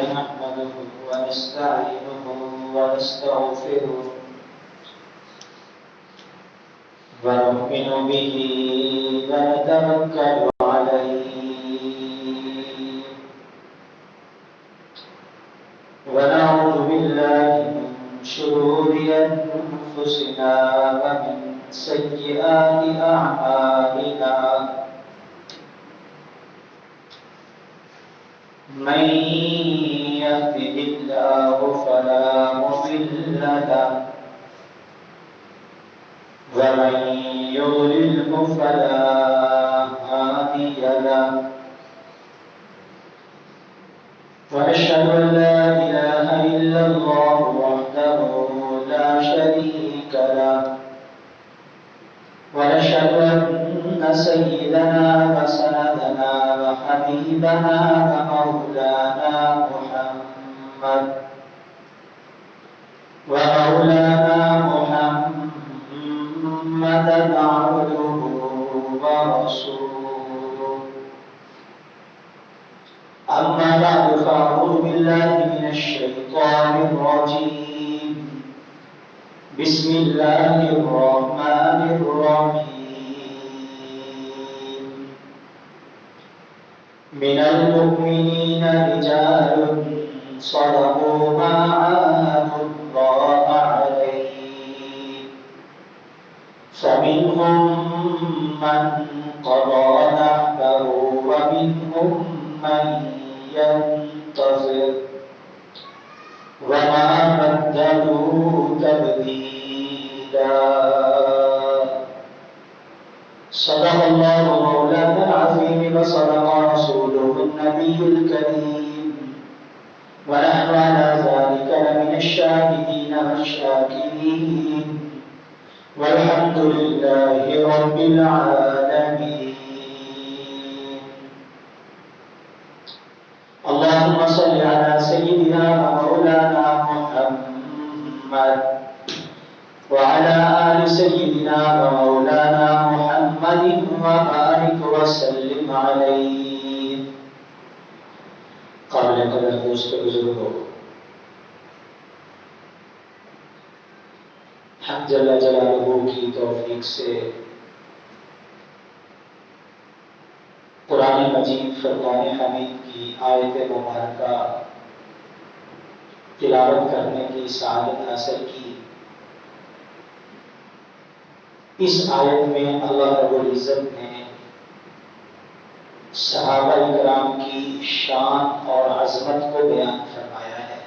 نحمده ونستعينه ونستغفره ونؤمن به ونتوكل عليه ونعوذ بالله من شرور أنفسنا ومن سيئات أعمالنا من يهده الله فلا مضل له ومن يضلله فلا هادي له وأشهد أن لا إله إلا الله وحده لا شريك له ونشهد أن سيدنا وسندنا وحبيبنا ومولانا محمدا عبده ورسوله أما بعد فأعوذ بالله من الشيطان الرجيم بسم الله الرحمن الرحيم من المؤمنين رجال صدقوا ما عاهدوا الله عليه فمنهم من قضى نحبه ومنهم من ينتظر وما بدلوا تبديلا صدق الله مولانا العظيم وصدق رسوله النبي الكريم ونحن على ذلك لمن الشاهدين والشاكرين والحمد لله رب العالمين اللهم صل على سيدنا ومولانا محمد وعلى آل سيدنا ومولانا محمد وبارك وسلم عليه قابل قدر دوست بزرگوں حق جل جلالہ کی توفیق سے قرآن مجید فرقان حمید کی آیت مبارکہ تلاوت کرنے کی سعادت حاصل کی۔ اس آیت میں اللہ رب العزت نے صحابہ کرام کی شان اور عظمت کو بیان فرمایا ہے۔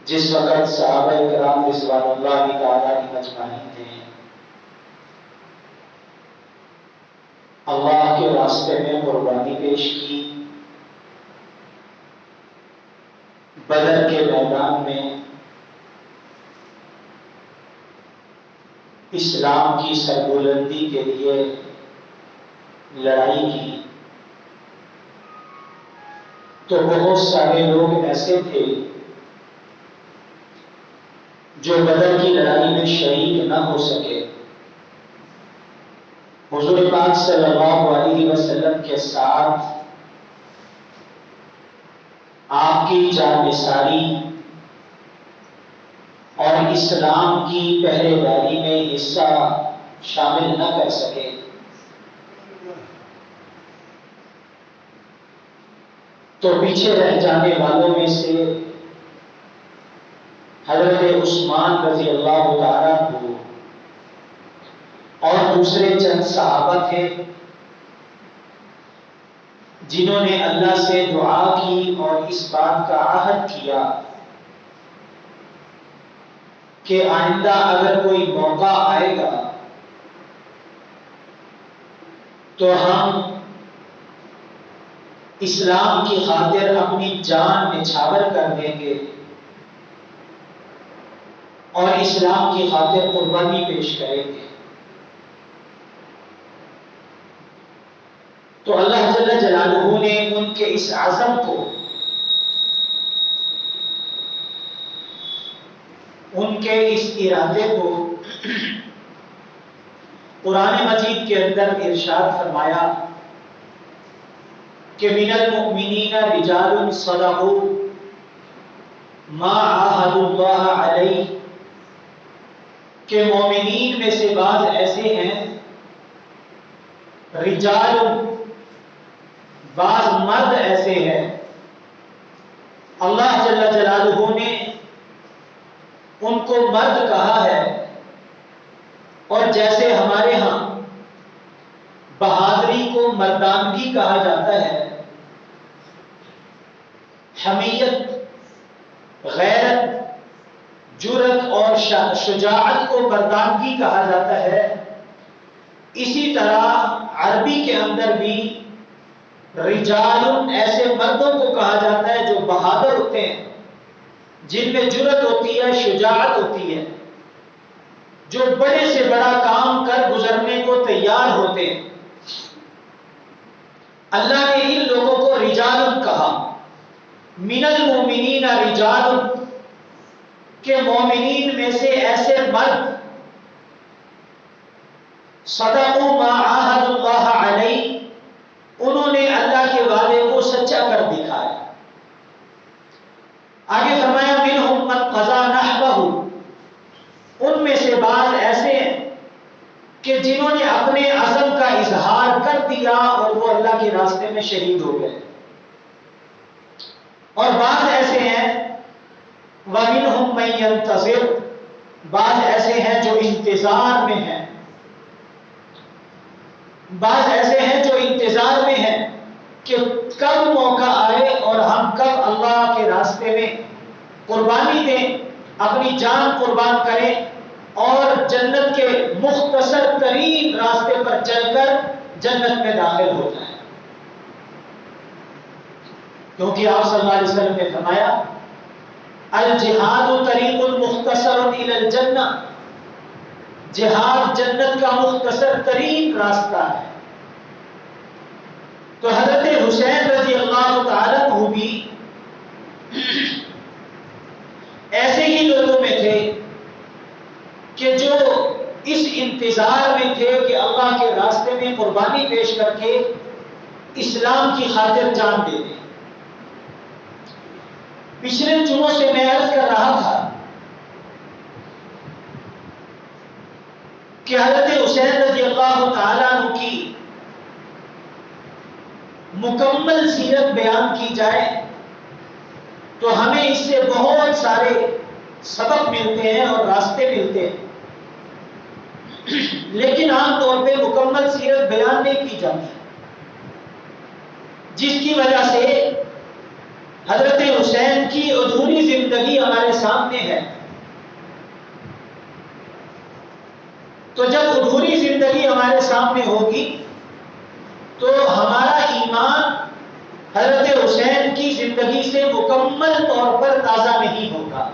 جس وقت صحابہ کرام رضوان اللہ تعالی اجمعین نے اللہ کے راستے میں قربانی پیش کی، بدر کے میدان میں اسلام کی سربلندی کے لیے لڑائی کی، تو بہت سارے لوگ ایسے تھے جو بدر کی لڑائی میں شہید نہ ہو سکے۔ حضور پاک صلی اللہ علیہ وسلم کے ساتھ آپ کی جانثاری اور اسلام کی پہرے داری میں حصہ شامل نہ کر سکے۔ تو پیچھے رہ جانے والوں میں سے حضرت عثمان رضی اللہ تعالیٰ عنہ اور دوسرے چند صحابہ تھے جنہوں نے اللہ سے دعا کی اور اس بات کا عہد کیا کہ آئندہ اگر کوئی موقع آئے گا تو ہم اسلام کی خاطر اپنی جان نچھاور کر دیں گے اور اسلام کی خاطر قربانی پیش کریں گے۔ تو اللہ جل جلالہ نے ان کے اس عزم کو ان کے اس ارادے کو قرآن مجید کے اندر ارشاد فرمایا کہ من المؤمنین رجال صدقوا ما عاهدوا اللہ علیہ، کہ مومنین میں سے بعض ایسے ہیں، رجال بعض مرد ایسے ہیں، اللہ جل جلالہ نے ان کو مرد کہا ہے، اور جیسے ہمارے ہاں بہادری کو مردانگی کہا جاتا ہے، حمیت، غیرت، جرأت اور شجاعت کو مردانگی کہا جاتا ہے، اسی طرح عربی کے اندر بھی رجال ایسے مردوں کو کہا جاتا ہے جو بہادر ہوتے ہیں، جن میں جرأت ہوتی ہے، شجاعت ہوتی ہے، جو بڑے سے بڑا کام کر گزرنے کو تیار ہوتے ہیں۔ اللہ نے ان لوگوں کو رجال کہا، من المؤمنین رجال، کہ مومنین میں سے ایسے مرد صدقوا ما عاهدوا اللہ علیہ، انہوں نے اللہ کے وعدے کو سچا کر دکھایا۔ آگے فرمایا منہم من قضى نحبہ، ان میں سے بعض ایسے ہیں کہ جنہوں نے اپنے عزم کا اظہار کر دیا اور وہ اللہ کے راستے میں شہید ہو گئے، اور بعض ایسے ہیں وَمِنْهُمْ مَن يَنْتَظِرُ، بعض ایسے ہیں جو انتظار میں ہیں، بعض ایسے ہیں جو انتظار میں ہیں کہ کب موقع آئے اور ہم کب اللہ کے راستے میں قربانی دیں، اپنی جان قربان کریں اور جنت کے مختصر ترین راستے پر چل کر جنت میں داخل ہو جائیں۔ کیونکہ آپ صلی اللہ علیہ وسلم نے فرمایا الجہاد طریق مختصر الی الجنہ، جہاد جنت کا مختصر ترین راستہ ہے۔ تو حضرت حسین رضی اللہ تعالی عنہ بھی ایسے ہی لوگوں میں تھے کہ جو اس انتظار میں تھے کہ اللہ کے راستے میں قربانی پیش کر کے اسلام کی خاطر جان دے دیں۔ پچھلے جمعوں سے میں عرض کر رہا تھا کہ حضرت حسین رضی اللہ تعالیٰ عنہ کی مکمل سیرت بیان کی جائے تو ہمیں اس سے بہت سارے سبق ملتے ہیں اور راستے ملتے ہیں، لیکن عام طور پہ مکمل سیرت بیان نہیں کی جاتی، جس کی وجہ سے حضرت حسین کی ادھوری زندگی ہمارے سامنے ہے۔ تو جب ادھوری زندگی ہمارے سامنے ہوگی تو ہمارا ایمان حضرت حسین کی زندگی سے مکمل طور پر تازہ نہیں ہوگا۔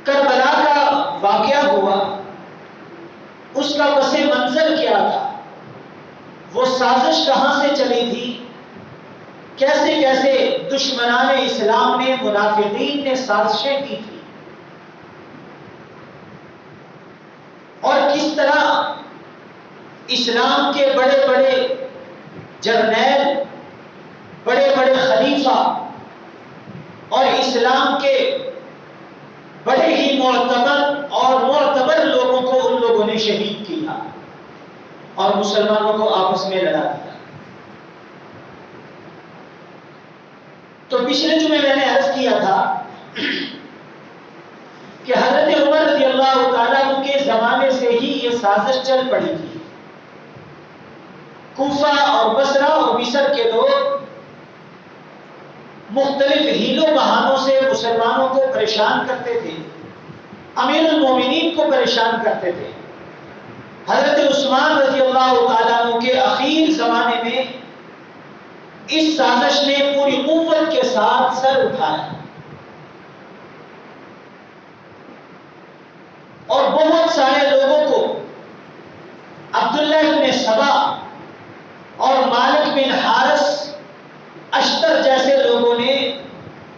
کربلا کا واقعہ ہوا، اس کا پس منظر کیا تھا، وہ سازش کہاں سے چلی تھی، کیسے کیسے دشمنان اسلام نے، منافقین نے سازشیں کی تھی، اور کس طرح اسلام کے بڑے بڑے جرنیل، بڑے بڑے خلیفہ اور اسلام کے بڑے ہی معتبر لوگوں کو ان لوگوں نے شہید کیا اور مسلمانوں کو آپس میں لڑا دیا۔ تو پچھلے جمعے میں نے عرض کیا تھا کہ حضرت عمر رضی اللہ تعالیٰ عنہ کے زمانے سے ہی یہ سازش چل پڑی تھی۔ کوفہ اور بصرہ اور مصر کے لوگ مختلف ہیلوں بہانوں سے مسلمانوں کو پریشان کرتے تھے، امیر المومنین کو پریشان کرتے تھے۔ حضرت عثمان رضی اللہ تعالیٰ عنہ کے اخیر زمانے میں اس سازش نے پوری قوت کے ساتھ سر اٹھایا اور بہت سارے لوگوں کو عبداللہ بن سبا اور مالک بن حارث اشتر جیسے لوگوں نے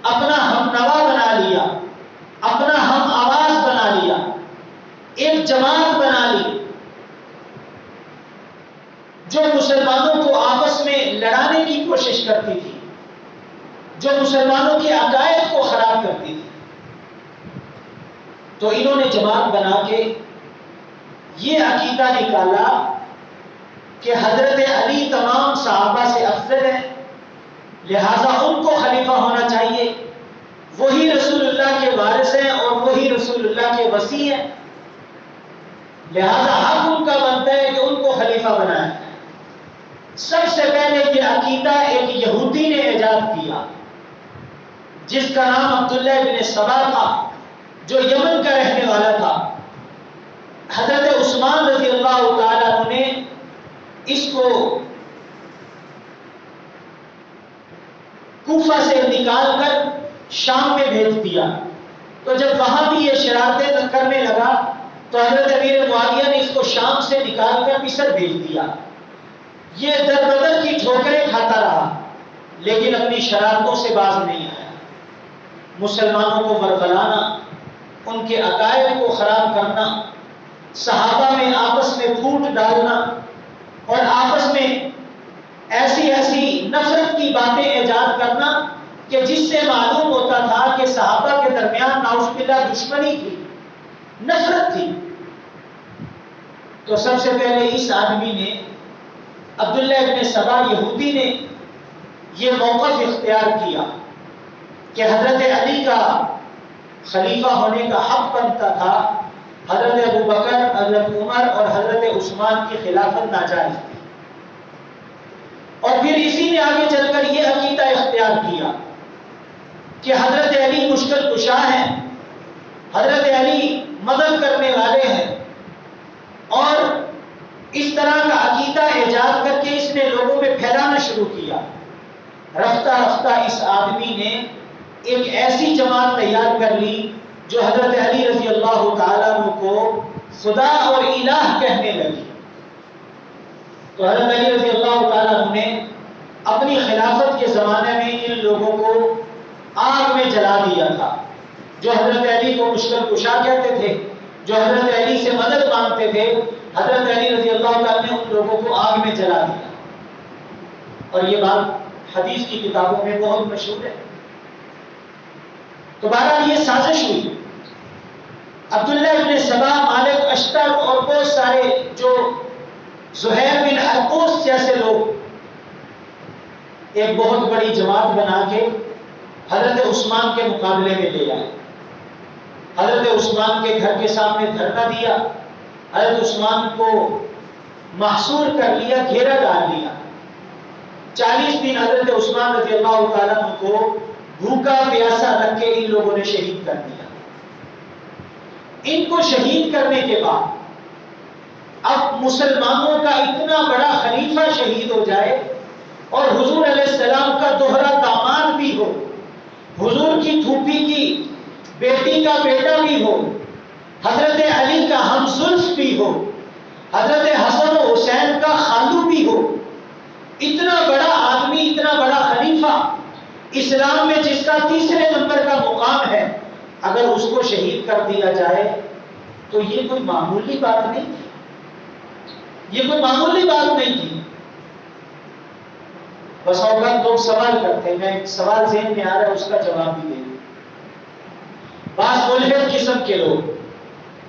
اپنا ہم نوا بنا لیا، اپنا ہم آواز بنا لیا، ایک جماعت بنا لی جو مسلمانوں کو آپس میں لڑانے کی کوشش کرتی تھی، جو مسلمانوں کے عقائد کو خراب کرتی تھی. تو انہوں نے جماعت بنا کے یہ عقیدہ نکالا کہ حضرت علی تمام صحابہ سے افضل ہیں، لہذا ان کو خلیفہ ہونا چاہیے، وہی رسول اللہ کے وارث ہیں اور وہی رسول اللہ کے وصی ہیں، لہذا حق ان کا بنتا ہے کہ ان کو خلیفہ بنایا جائے. سب سے پہلے یہ عقیدہ ایک یہودی نے ایجاد کیا جس کا نام عبداللہ بن سبا تھا، جو یمن کا رہنے والا تھا. حضرت عثمان رضی اللہ تعالیٰ عنہ نے اس کو کوفہ سے نکال کر شام میں بھیج دیا. تو جب وہاں بھی یہ شرارتیں کرنے لگا تو حضرت امیر معاویہ نے اس کو شام سے نکال کر مصر بھیج دیا. یہ در بدر کی ٹھوکریں کھاتا رہا لیکن اپنی شرارتوں سے باز نہیں آیا. مسلمانوں کو ورگلانا، ان کے عقائد کو خراب کرنا، صحابہ میں آپس میں پھوٹ ڈالنا اور آپس میں ایسی نفرت کی باتیں ایجاد کرنا کہ جس سے معلوم ہوتا تھا کہ صحابہ کے درمیان نعوذ باللہ دشمنی تھی، نفرت تھی. تو سب سے پہلے اس آدمی نے، عبداللہ ابن سبا یہودی نے، یہ موقف اختیار کیا کہ حضرت علی کا خلیفہ ہونے کا حق بنتا تھا، حضرت ابو بکر، حضرت عمر اور حضرت عثمان کی خلافت ناجائز تھی. اور پھر اسی نے آگے چل کر یہ عقیدہ اختیار کیا کہ حضرت علی مشکل کشا ہیں، حضرت علی مدد کرنے والے ہیں، اور اس طرح کا عقیدہ ایجاد کر کے اس نے لوگوں میں پھیلانا شروع کیا. رفتہ رفتہ اس آدمی نے ایک ایسی جماعت تیار کر لی جو حضرت علی رضی اللہ تعالیٰ عنہ کو خدا اور الہ کہنے لگی. تو حضرت علی رضی اللہ تعالیٰ عنہ نے اپنی خلافت کے زمانے میں ان لوگوں کو آگ میں جلا دیا تھا. جو حضرت علی کو مشکل کشا کہتے تھے، جو حضرت علی سے مدد مانگتے تھے، حضرت علی رضی اللہ تعالیٰ نے ان لوگوں کو آگ میں جلا دیا. اور یہ بات حدیث کی کتابوں میں بہت مشہور ہے. تو بہرحال یہ سازش ہوئی. عبداللہ ابن سبا، مالک اشتر اور بہت سارے جو زہیر بن حرقوس جیسے لوگ ایک بہت بڑی جماعت بنا کے حضرت عثمان کے مقابلے میں لے آئے. حضرت عثمان کے گھر کے سامنے دھرنا دیا، حضرت عثمان کو محصور کر لیا، گھیرا ڈال لیا. 40 دن حضرت عثمان رضی اللہ تعالیٰ عنہ کو بھوکا پیاسا رکھ کے ان لوگوں نے شہید کر دیا. ان کو شہید کرنے کے بعد اب مسلمانوں کا اتنا بڑا خلیفہ شہید ہو جائے اور حضور علیہ السلام کا دوہرا داماد بھی ہو، حضور کی پھوپھی کی بیٹی کا بیٹا بھی ہو، حضرت علی کا ہمزلف بھی ہو، حضرت حسن و حسین کا خالو بھی ہو. اتنا بڑا آدمی، اتنا بڑا خلیفہ اسلام میں جس کا تیسرے نمبر کا مقام ہے، اگر اس کو شہید کر دیا جائے تو یہ کوئی معمولی بات نہیں تھی. یہ کوئی معمولی بات نہیں تھی. بس اوقات لوگ سوال کرتے ہیں، میں ایک سوال ذہن میں آ رہا ہے اس کا جواب بھی دیں. بعض ملحد قسم کے لوگ،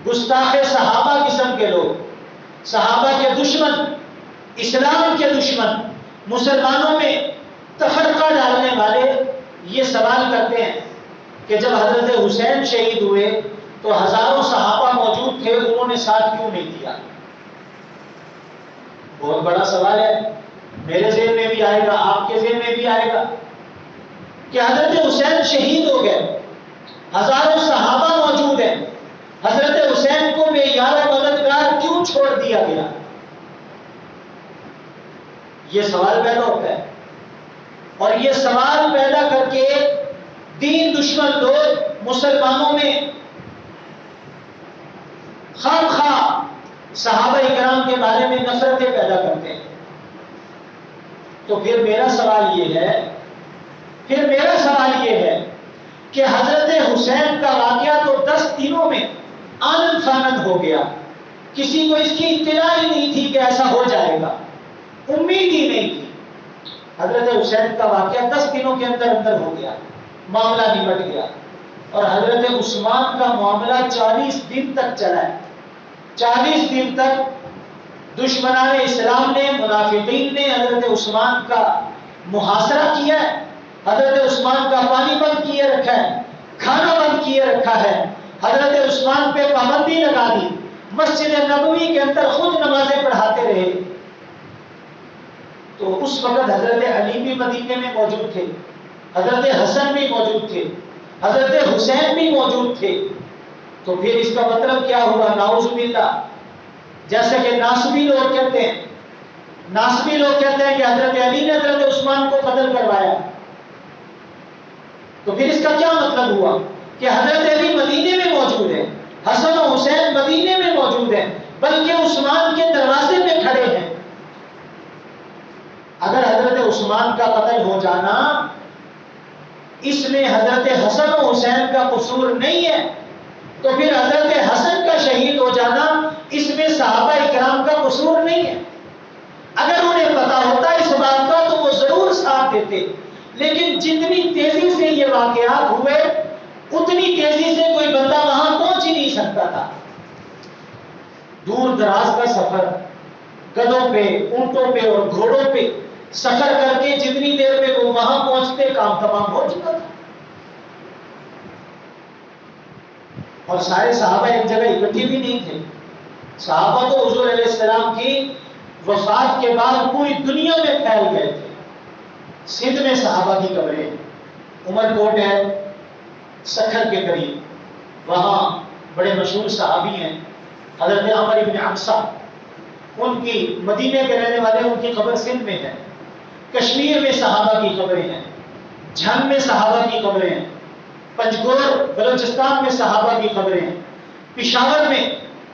گستاخ صحابہ قسم کے لوگ، صحابہ کے دشمن، اسلام کے دشمن، مسلمانوں میں تفرقہ ڈالنے والے یہ سوال کرتے ہیں کہ جب حضرت حسین شہید ہوئے تو ہزاروں صحابہ موجود تھے، انہوں نے ساتھ کیوں نہیں دیا؟ بہت بڑا سوال ہے. میرے ذہن میں بھی آئے گا، آپ کے ذہن میں بھی آئے گا کہ حضرت حسین شہید ہو گئے، ہزاروں صحابہ موجود ہیں، حضرت حسین کو بے یار و مددگار کیوں چھوڑ دیا گیا؟ یہ سوال پیدا ہوتا ہے. اور یہ سوال پیدا کر کے دین دشمن لوگ مسلمانوں میں خام خواہ صحابہ اکرام کے بارے میں نفرتیں پیدا کرتے ہیں. تو پھر میرا سوال یہ ہے کہ حضرت حسین کا واقعہ تو 10 دنوں میں آنن فانن ہو گیا. کسی کو اس کی اطلاع ہی نہیں تھی کہ ایسا ہو جائے گا، امید ہی نہیں تھی۔ حضرت حسین کا واقعہ 10 دنوں کے اندر اندر ہو گیا، معاملہ نمٹ گیا، اور حضرت عثمان کا معاملہ 40 دن تک چلا ہے۔ 40 دن تک دشمنان اسلام نے، منافقین نے حضرت عثمان کا محاصرہ کیا ہے، حضرت عثمان کا پانی بند کیے رکھا ہے، کھانا بند کیے رکھا ہے، حضرت عثمان پہ پابندی لگا دی، مسجد نبوی کے اندر خود نمازیں پڑھاتے رہے۔ تو اس وقت حضرت علی بھی مدینے میں موجود تھے، حضرت حسن بھی موجود تھے، حضرت حسین بھی موجود تھے۔ تو پھر اس کا مطلب کیا ہوا؟ نعوذ باللہ، جیسے کہ ناسبی لوگ کہتے ہیں، ناسبی لوگ کہتے ہیں کہ حضرت علی نے حضرت عثمان کو قتل کروایا۔ تو پھر اس کا کیا مطلب ہوا کہ حضرت علی مدینے میں موجود ہے، حسن و حسین مدینے میں موجود ہیں، بلکہ عثمان کے دروازے میں کھڑے ہیں۔ اگر حضرت عثمان کا قتل ہو جانا اس میں حضرت حسن و حسین کا قصور نہیں ہے، تو پھر حضرت حسن کا شہید ہو جانا اس میں صحابہ اکرام کا قصور نہیں ہے۔ اگر انہیں پتا ہوتا اس بات کا تو وہ ضرور ساتھ دیتے، لیکن جتنی تیزی سے یہ واقعات ہوئے اتنی تیزی سے کوئی بندہ وہاں پہنچ ہی نہیں سکتا تھا۔ دور دراز کا سفر، گدھوں پہ، اونٹوں پہ اور گھوڑوں پہ سفر کر کے جتنی دیر میں وہ وہاں پہنچتے کام تمام ہو چکا تھا، اور سارے صحابہ ایک جگہ اکٹھے بھی نہیں تھے۔ صحابہ تو حضور علیہ السلام کی وفات کے بعد پوری دنیا میں پھیل گئے تھے۔ سندھ میں صحابہ کی قبریں، عمر کوٹ ہے سکھر کے قریب، وہاں بڑے مشہور صحابی ہیں حضرت عمر ابن عبسہ، ان کی مدینے کے رہنے والے، ان کی قبر سندھ میں ہے۔ کشمیر میں صحابہ کی قبریں ہیں، جھنگ میں صحابہ کی قبریں ہیں، پنجگور بلوچستان میں صحابہ کی قبریں ہیں، پشاور میں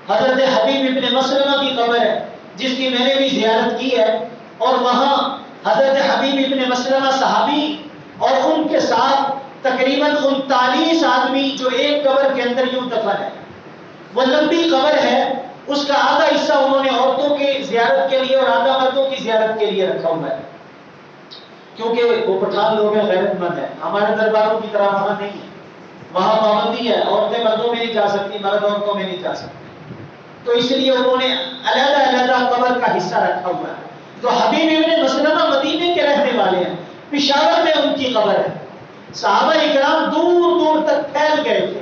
حضرت حبیب ابن مسلمہ کی قبر ہے جس کی میں نے بھی زیارت کی ہے، اور وہاں حضرت حبیب ابن مسلمہ صحابی اور ان کے ساتھ تقریباً 39 آدمی جو ایک قبر کے اندر یوں دفن ہے۔ وہ لمبی قبر ہے، اس کا آدھا حصہ انہوں نے عورتوں کی زیارت کے لیے اور آدھا مردوں کی زیارت کے لیے رکھا ہوا ہے، کیونکہ وہ پٹھان لوگ ہیں، غیرت مند ہیں، ہمارے درباروں کی طرح وہاں نہیں ہے، وہاں پابندی ہے، عورتیں مردوں میں نہیں جا سکتی، مرد عورتوں میں نہیں جا سکتے، تو اس لیے انہوں نے علیحدہ علیحدہ قبر کا حصہ رکھا ہوا ہے۔ تو حبیب ابن مسلمہ مدینے کے رہنے والے ہیں، پشاور میں ان کی قبر ہے۔ صحابہ اکرام دور دور تک پھیل گئے تھے،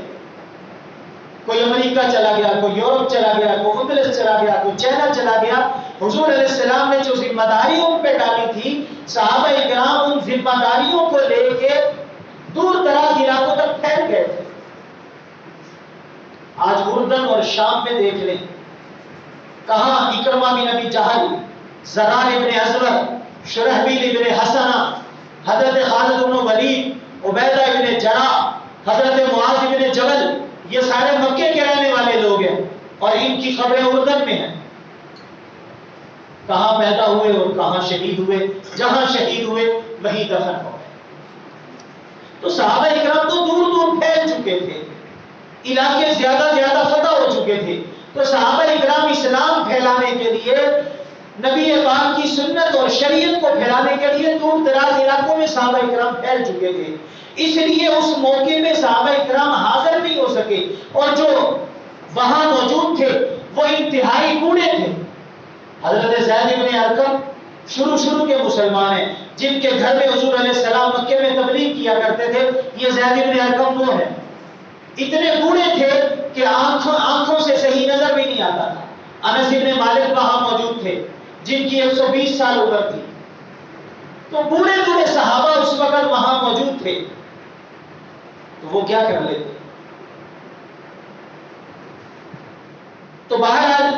کوئی امریکہ چلا گیا، کوئی یورپ چلا گیا، کوئی اندلس چلا گیا، کوئی چائنا چلا گیا۔ حضور علیہ السلام نے جو ذمہ داری ان پہ ڈالی تھی، صحابہ اکرام ان ذمہ داریوں کو لے کے دور دراز علاقوں تک پھیل گئے تھے۔ آج اردن اور شام میں دیکھ لیں، کہاں اکرمہ بن ابی جہل، زرار ابن ازور، شرحبیل ابن حسنہ، حضرت خالد بن ولید، عبیدہ ابن جراح، حضرت معاذ ابن جبل، یہ سارے مکے کے رہنے والے لوگ ہیں، اور ان کی قبریں اردن میں ہیں۔ کہاں پیدا ہوئے اور کہاں شہید ہوئے، جہاں شہید ہوئے وہیں دفن ہو گئے۔ تو صحابہ اکرام تو دور دور پھیل چکے تھے، علاقے زیادہ فتح ہو چکے تھے، تو صحابہ اکرام اسلام پھیلانے کے لیے، نبی پاک کی سنت اور شریعت کو پھیلانے کے لیے دور دراز علاقوں میں صحابہ اکرام پھیل چکے تھے، اس لیے اس موقع میں صحابہ اکرام حاضر نہیں ہو سکے، اور جو وہاں موجود تھے وہ انتہائی بوڑھے تھے۔ حضرت زید بن ارقم شروع کے مسلمان ہیں، جن کے گھر میں حضور علیہ السلام مکے میں تبلیغ کیا کرتے تھے، یہ زید بن ارقم وہ ہیں۔ اتنے بوڑھے تھے کہ آنکھوں سے صحیح نظر بھی نہیں آتا تھا۔ انس بن مالک وہاں موجود تھے جن کی 120 سال عمر تھی۔ تو بوڑھے صحابہ اس وقت وہاں موجود تھے، تو وہ کیا کر لیتے؟ تو بہرحال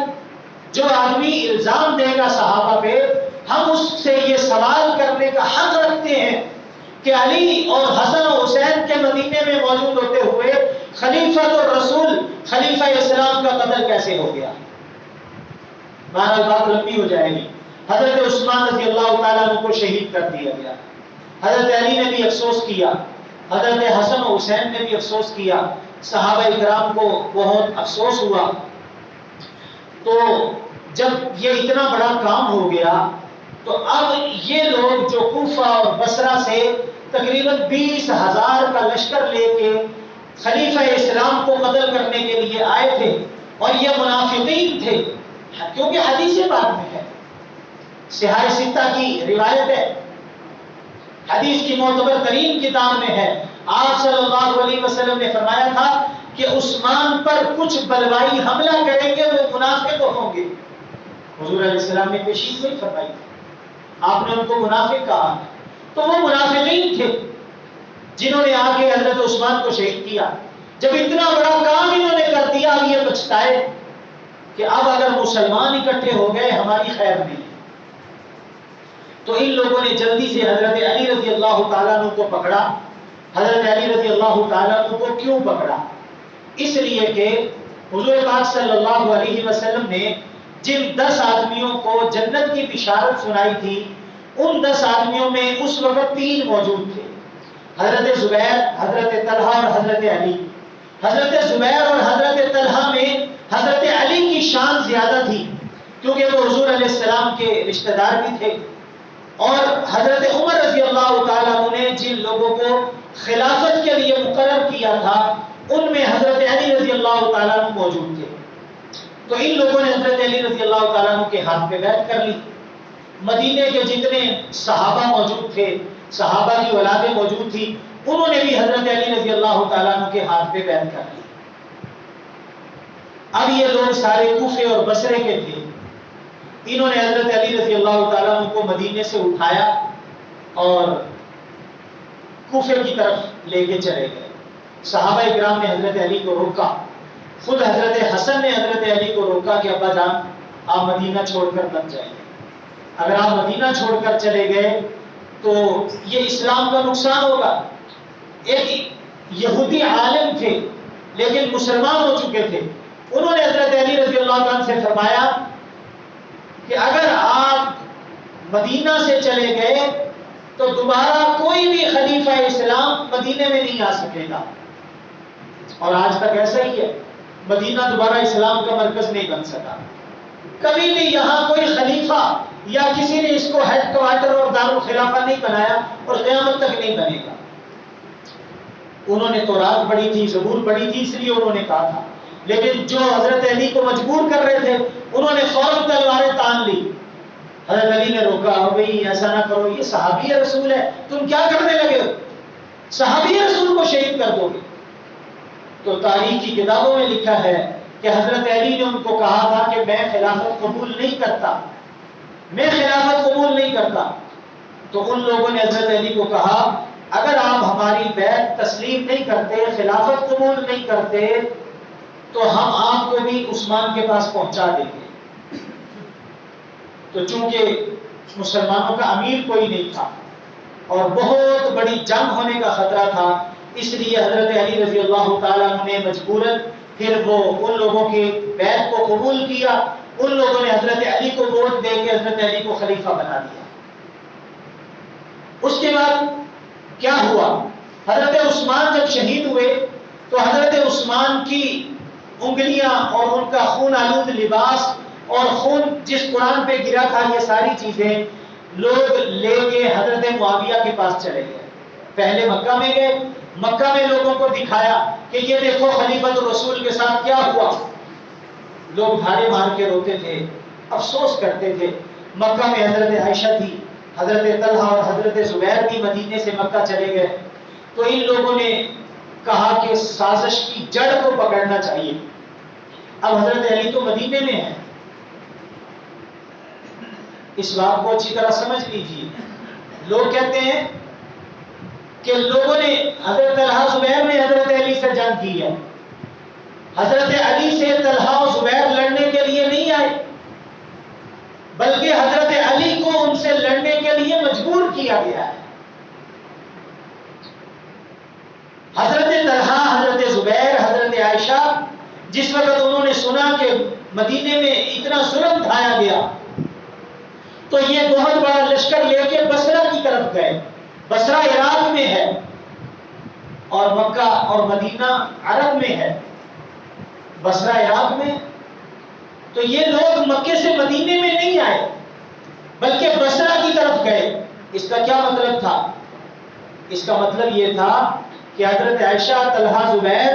جو آدمی الزام دے گا صحابہ پہ، ہم اس سے یہ سوال کرنے کا حق رکھتے ہیں کہ علی اور حسن و حسین کے مدینے میں موجود ہوتے ہوئے خلیفۃ الرسول، خلیفہ اسلام کا قتل کیسے ہو گیا؟ بہرحال بات لمبی ہو جائے گی۔ حضرت عثمان رضی اللہ تعالیٰ عنہ کو شہید کر دیا گیا، حضرت علی نے بھی افسوس کیا، حضرت حسن و حسین نے بھی افسوس کیا، صحابہ اکرام کو بہت افسوس ہوا۔ تو جب یہ اتنا بڑا کام ہو گیا تو اب یہ لوگ جو کوفہ اور بصرہ سے تقریباً 20,000 کا لشکر لے کے خلیفہ اسلام کو قتل کرنے کے لیے آئے تھے، اور یہ منافقین تھے، کیونکہ حدیث پاک میں ہے، صحاح ستہ کی روایت ہے، حدیث کی معتبر ترین کتاب میں ہے، آپ صلی اللہ علیہ وسلم نے فرمایا تھا کہ عثمان پر کچھ بلوائی حملہ کریں گے وہ منافق ہوں گے۔ حضور علیہ السلام نے پیشین نہیں فرمائی، آپ نے ان کو منافق کہا، تو وہ منافقین تھے جنہوں نے آ کے حضرت عثمان کو شہید کیا۔ جب اتنا بڑا کام انہوں نے کر دیا، اب یہ پچھتائے کہ اب اگر مسلمان اکٹھے ہو گئے ہماری خیر نہیں۔ تو ان لوگوں نے جلدی سے حضرت علی رضی اللہ تعالیٰ عنہ کو پکڑا۔ حضرت علی رضی اللہ تعالیٰ عنہ کو کیوں پکڑا؟ اس لیے کہ حضور پاک صلی اللہ علیہ وسلم نے جن 10 آدمیوں کو جنت کی بشارت سنائی تھی، ان 10 آدمیوں میں اس وقت 3 موجود تھے، حضرت زبیر، حضرت طلحہ اور حضرت علی۔ حضرت زبیر اور حضرت طلحہ میں حضرت علی کی شان زیادہ تھی کیونکہ وہ حضور علیہ السلام کے رشتہ دار بھی تھے، اور حضرت عمر رضی اللہ تعالیٰ عنہ نے جن لوگوں کو خلافت کے لیے مقرر کیا تھا ان میں حضرت علی رضی اللہ تعالیٰ عنہ موجود تھے۔ تو ان لوگوں نے حضرت علی رضی اللہ تعالیٰ عنہ کے ہاتھ پہ بیعت کر لی۔ مدینے کے جتنے صحابہ موجود تھے، صحابہ کی اولادیں موجود تھی، انہوں نے بھی حضرت علی رضی اللہ تعالیٰ عنہ کے ہاتھ پہ بیعت کر لی۔ اب یہ لوگ سارے کوفے اور بصرے کے تھے، انہوں نے حضرت علی رضی اللہ تعالیٰ عنہ کو مدینے سے اٹھایا اور کوفے کی طرف لے کے چلے گئے۔ صحابہ اکرام نے حضرت علی کو روکا، خود حضرت حسن نے حضرت علی کو روکا کہ ابا جان آپ مدینہ چھوڑ کر مت جائیں، اگر آپ مدینہ چھوڑ کر چلے گئے تو یہ اسلام کا نقصان ہوگا۔ ایک یہودی عالم تھے لیکن مسلمان ہو چکے تھے، انہوں نے حضرت علی رضی اللہ عنہ سے فرمایا کہ اگر آپ مدینہ سے چلے گئے تو دوبارہ کوئی بھی خلیفہ اسلام مدینے میں نہیں آ سکے گا، اور آج تک ایسا ہی ہے، مدینہ دوبارہ اسلام کا مرکز نہیں بن سکا، کبھی بھی یہاں کوئی خلیفہ یا کسی نے اس کو ہیڈ کوارٹر اور دارالخلافہ نہیں بنایا اور قیامت تک نہیں بنے گا۔ انہوں نے تورات پڑھی تھی، زبور پڑھی تھی، اس لیے انہوں نے کہا تھا، لیکن جو حضرت علی کو مجبور کر رہے تھے انہوں نے فوراً تلواریں تان لی۔ حضرت علی نے روکا، بھئی ایسا نہ کرو، یہ صحابی رسول ہے، تم کیا کرنے لگے ہو؟ صحابی رسول کو شہید کر دو گے۔ تو تاریخ کی کتابوں میں لکھا ہے کہ حضرت علی نے ان کو کہا تھا کہ میں خلافت قبول نہیں کرتا، میں خلافت قبول نہیں کرتا۔ تو ان لوگوں نے حضرت علی کو کہا اگر آپ ہماری بیعت تسلیم نہیں کرتے، خلافت قبول نہیں کرتے، تو ہم آپ کو بھی عثمان کے پاس پہنچا دیں گے۔ تو چونکہ مسلمانوں کا امیر کوئی نہیں تھا اور بہت بڑی جنگ ہونے کا خطرہ تھا، اس لیے حضرت علی رضی اللہ تعالیٰ عنہ نے مجبوراً پھر وہ ان لوگوں کے بیعت کو قبول کیا۔ ان لوگوں نے حضرت علی کو ووٹ دے کے حضرت علی کو خلیفہ بنا دیا۔ اس کے بعد کیا ہوا؟ حضرت عثمان جب شہید ہوئے تو حضرت عثمان کی انگلیاں اور ان کا خون آلود لباس اور خون جس قرآن پہ گرا تھا، یہ ساری چیزیں لوگ لے کے حضرت معاویہ کے پاس چلے گئے۔ پہلے مکہ میں گئے، مکہ میں لوگوں کو دکھایا کہ یہ دیکھو خلیفۃ الرسول کے ساتھ کیا ہوا۔ لوگ دھاڑے مار کے روتے تھے، افسوس کرتے تھے۔ مکہ میں حضرت عائشہ تھی، حضرت طلحہ اور حضرت زبیر بھی مدینے سے مکہ چلے گئے۔ تو ان لوگوں نے کہا کہ سازش کی جڑ کو پکڑنا چاہیے۔ اب حضرت علی تو مدینے میں ہے، اس بات کو اچھی طرح سمجھ لیجیے۔ لوگ کہتے ہیں کہ لوگوں نے حضرت طلحہ زبیر نے حضرت علی سے جنگ کی ہے، حضرت علی سے طلحہ و زبیر لڑنے کے لیے نہیں آئے، بلکہ حضرت علی کو ان سے لڑنے کے لیے مجبور کیا گیا ہے۔ حضرت طلحہ، حضرت زبیر، حضرت عائشہ جس وقت انہوں نے سنا کہ مدینے میں اتنا ظلم ڈھایا گیا تو یہ بہت بڑا لشکر لے کے بصرہ کی طرف گئے۔ بصرہ عراق میں ہے اور مکہ اور مدینہ عرب میں ہے۔ بصرہ عراق میں، تو تو یہ لوگ مکے سے مدینے میں نہیں آئے بلکہ بصرہ کی طرف گئے. اس کا کیا مطلب تھا؟ اس کا مطلب یہ تھا کہ حضرت عائشہ، طلحہ، زبیر،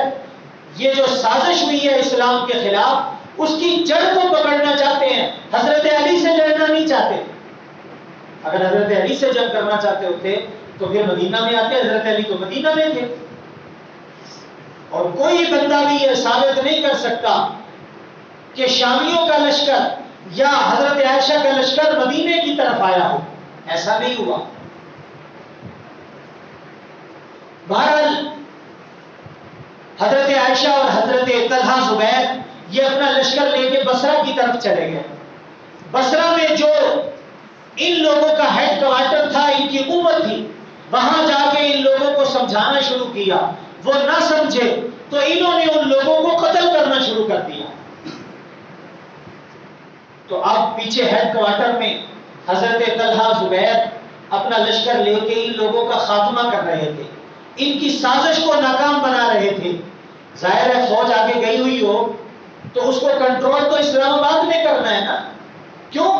یہ جو سازش ہوئی ہے اسلام کے خلاف، اس کی جڑ کو پکڑنا چاہتے ہیں، حضرت علی سے لڑنا نہیں چاہتے. اگر حضرت علی سے جنگ کرنا چاہتے ہوتے تو پھر مدینہ میں آتے، حضرت علی تو مدینہ میں تھے. اور کوئی بندہ بھی یہ ثابت نہیں کر سکتا کہ شامیوں کا لشکر یا حضرت عائشہ کا لشکر مدینے کی طرف آیا ہو. ایسا نہیں ہوا. بہرحال حضرت عائشہ اور حضرت طلحہ، زبیر یہ اپنا لشکر لے کے بصرہ کی طرف چلے گئے. بصرہ میں جو ان لوگوں کا ہیڈ کوارٹر تھا، ان کی قوت تھی، وہاں جا کے ان لوگوں کو سمجھانا شروع کیا. وہ نہ سمجھے تو انہوں نے ان لوگوں کو قتل کرنا شروع کر دیا. تو اب پیچھے ہیڈ کوارٹر میں حضرت طلحہ، زبیر اپنا لشکر لے کے ان لوگوں کا خاتمہ کر رہے تھے، ان کی سازش کو ناکام بنا رہے تھے. ظاہر ہے فوج آگے گئی ہوئی ہو تو اس کو کنٹرول تو اسلام آباد میں کرنا ہے نا. کیوں؟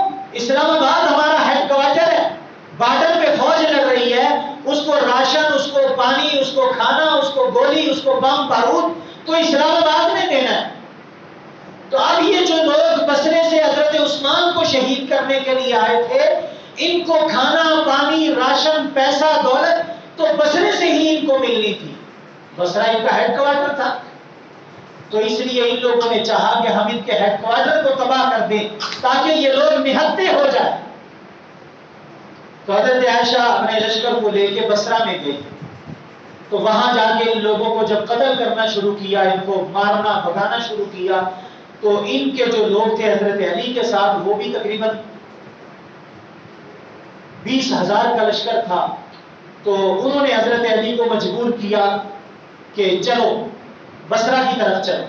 اسلام آباد ہمارا ہیڈ کوارٹر ہے، بارڈر پہ فوج لڑ رہی ہے، اس کو راشن، اس کو پانی، اس کو کھانا، اس کو گولی، اس کو بم بارود تو اسلام آباد میں دینا ہے. تو اب یہ جو لوگ بصرے سے حضرت عثمان کو شہید کرنے کے لیے آئے تھے، ان کو کھانا، پانی، راشن، پیسہ، دولت تو بصرے سے ہی ان کو ملنی تھی. بصرہ ان کا ہیڈ کوارٹر تھا. تو اس لیے ان لوگوں نے چاہا کہ ہم ان کے ہیڈ کوارٹر کو تباہ کر دیں تاکہ یہ لوگ نہتے ہو جائیں. تو حضرت عائشہ اپنے لشکر کو لے کے بصرہ میں گئی. تو وہاں جا کے ان لوگوں کو جب قتل کرنا شروع کیا، ان کو مارنا بھگانا شروع کیا، تو ان کے جو لوگ تھے حضرت علی کے ساتھ، وہ بھی تقریباً 20,000 کا لشکر تھا. تو انہوں نے حضرت علی کو مجبور کیا کہ چلو بصرہ کی طرف چلو.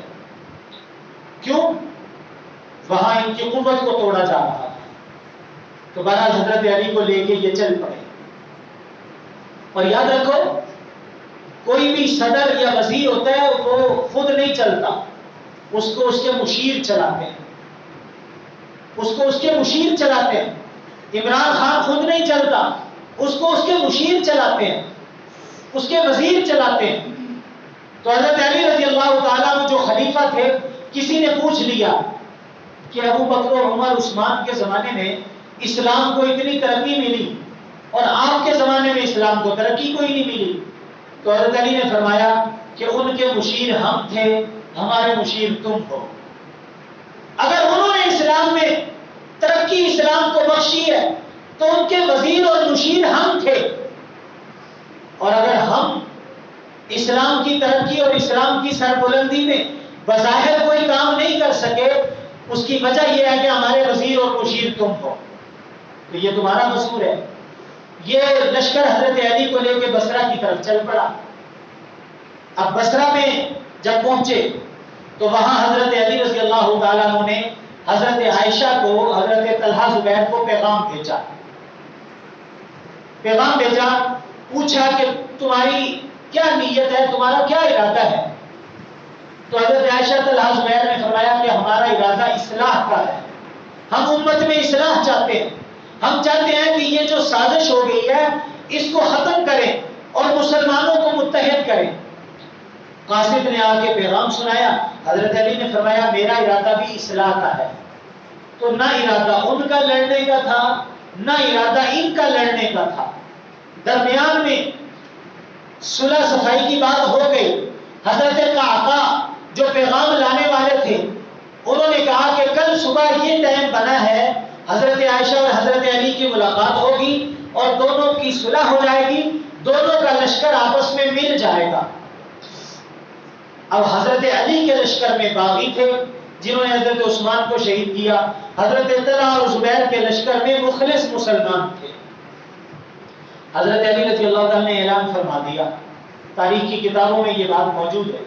کیوں؟ وہاں ان کی قوت کو توڑا جا رہا تھا. تو بہرحال حضرت علی کو لے کے یہ چل پڑے. اور یاد رکھو، کوئی بھی صدر یا وزیر ہوتا ہے وہ خود نہیں چلتا، اس کو اس کے مشیر چلاتے ہیں. اس کو اس کے مشیر چلاتے ہیں. عمران خان خود نہیں چلتا، اس کو اس کے مشیر چلاتے ہیں، اس کے وزیر چلاتے ہیں. تو حضرت علی رضی اللہ تعالیٰ عنہ جو خلیفہ تھے، کسی نے پوچھ لیا کہ ابو بکر و عمر عثمان کے زمانے میں اسلام کو اتنی ترقی ملی اور آپ کے زمانے میں اسلام کو ترقی کوئی نہیں ملی. تو حضرت علی نے فرمایا کہ ان کے مشیر ہم تھے، ہمارے مشیر تم ہو. اگر انہوں نے اسلام میں ترقی اسلام کو بخشی ہے تو ان کے وزیر اور مشیر ہم تھے. اور اگر ہم اسلام کی ترقی اور اسلام کی سربلندی میں بظاہر کوئی کام نہیں کر سکے، اس کی وجہ یہ ہے کہ ہمارے وزیر اور مشیر تم ہو، تو یہ تمہارا قصور ہے. یہ لشکر حضرت علی کو لے کے بصرہ کی طرف چل پڑا. اب بصرہ میں جب پہنچے تو وہاں حضرت علی رضی اللہ تعالیٰ عنہ نے حضرت عائشہ کو، حضرت طلحہ، زبیر کو پیغام بھیجا. پوچھا کہ تمہاری کیا نیت ہے، تمہارا کیا ارادہ ہے. تو حضرت عائشہ، طلحہ، زبیر نے فرمایا کہ ہمارا ارادہ اصلاح کا ہے. ہم امت میں اصلاح چاہتے ہیں. ہم چاہتے ہیں کہ یہ جو سازش ہو گئی ہے اس کو ختم کریں اور مسلمانوں کو متحد کریں. قاصد نے آ کے پیغام سنایا. حضرت علی نے فرمایا میرا ارادہ بھی اصلاح کا ہے. تو نہ ارادہ ان کا لڑنے کا تھا، نہ ارادہ ان کا لڑنے کا تھا. درمیان میں صلح صفائی کی بات ہو گئی. حضرت قعقاع جو پیغام لانے والے تھے، انہوں نے کہا کہ کل صبح یہ ٹائم بنا ہے، حضرت عائشہ اور حضرت علی کی ملاقات ہوگی اور دونوں کی صلح ہو جائے گی، دونوں کا لشکر آپس میں مل جائے گا. اب حضرت علی کے لشکر میں باغی تھے جنہوں نے حضرت عثمان کو شہید کیا. حضرت طلحہ اور زبیر کے لشکر میں مخلص مسلمان تھے. حضرت علی رضی اللہ تعالیٰ نے اعلان فرما دیا، تاریخ کی کتابوں میں یہ بات موجود ہے.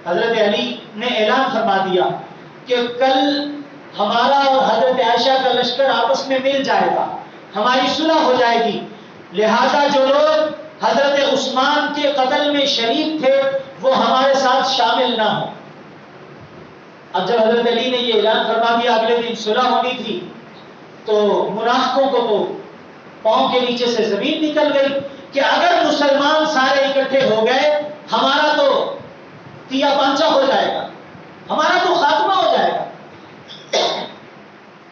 حضرت علی نے اعلان فرما دیا کہ کل ہمارا اور حضرت عائشہ کا لشکر آپس میں مل جائے گا، ہماری صلح ہو جائے گی. لہذا جو لوگ حضرت عثمان کے قتل میں شریک تھے وہ ہمارے ساتھ شامل نہ ہوں. اب جب حضرت علی نے یہ اعلان بیان فرما دیا اگلے دن صلح ہونی تھی تو منافقوں کو تو پاؤں کے نیچے سے زمین نکل گئی کہ اگر مسلمان سارے اکٹھے ہو گئے ہمارا تو تیا پانچا ہو جائے گا، ہمارا تو خاتمہ ہو جائے گا۔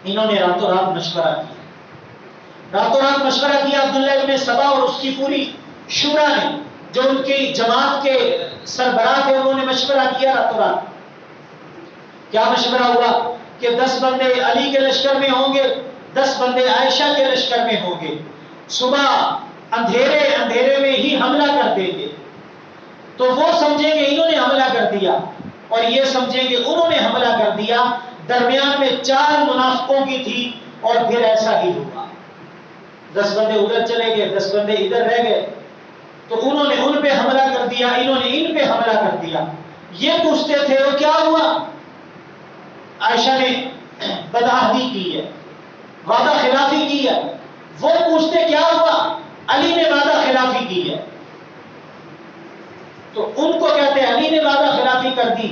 انہوں نے راتوں رات مشورہ کیا، راتوں رات مشورہ کیا عبداللہ ابن سبا اور اس کی پوری شورا نے، جو ان کی جماعت کے سربراہ تھے، انہوں نے مشورہ کیا راتوں رات۔ کیا مشورہ ہوا کہ 10 بندے علی کے لشکر میں ہوں گے، 10 بندے عائشہ کے لشکر میں ہوں گے، صبح اندھیرے میں ہی حملہ کر دیں گے۔ تو وہ سمجھیں گے انہوں نے حملہ کر دیا اور یہ سمجھیں گے انہوں نے حملہ کر دیا، درمیان میں 4 منافقوں کی تھی اور پھر ایسا ہی ہوا، 10 بندے ادھر چلے گئے، 10 بندے ادھر رہ گئے، تو انہوں نے ان پہ حملہ کر دیا، انہوں نے ان پہ حملہ کر دیا۔ یہ پوچھتے تھے وہ کیا ہوا؟ عائشہ نے بدعہدی کی ہے، وعدہ خلافی کی ہے۔ وہ پوچھتے کیا ہوا؟ علی نے وعدہ خلافی کی ہے۔ تو ان کو کہتے ہیں علی نے وعدہ خلافی کر دی،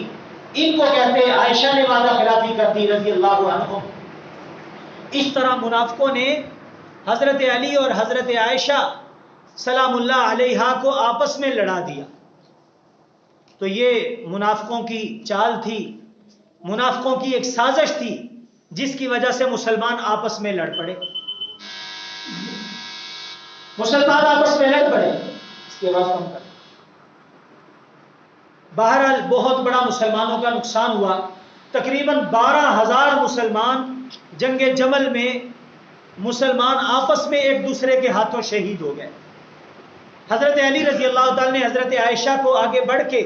ان کو کہتے ہیں عائشہ نے وعدہ خلافی کر دی رضی اللہ عنہ۔ اس طرح منافقوں نے حضرت علی اور حضرت عائشہ سلام اللہ علیہا کو آپس میں لڑا دیا۔ تو یہ منافقوں کی چال تھی، منافقوں کی ایک سازش تھی جس کی وجہ سے مسلمان آپس میں لڑ پڑے، مسلمان آپس میں لڑ پڑے۔ اس کے بعد کم کر بہرحال بہت بڑا مسلمانوں کا نقصان ہوا، تقریباً 12,000 مسلمان جنگ جمل میں مسلمان آپس میں ایک دوسرے کے ہاتھوں شہید ہو گئے۔ حضرت علی رضی اللہ تعالی نے حضرت عائشہ کو آگے بڑھ کے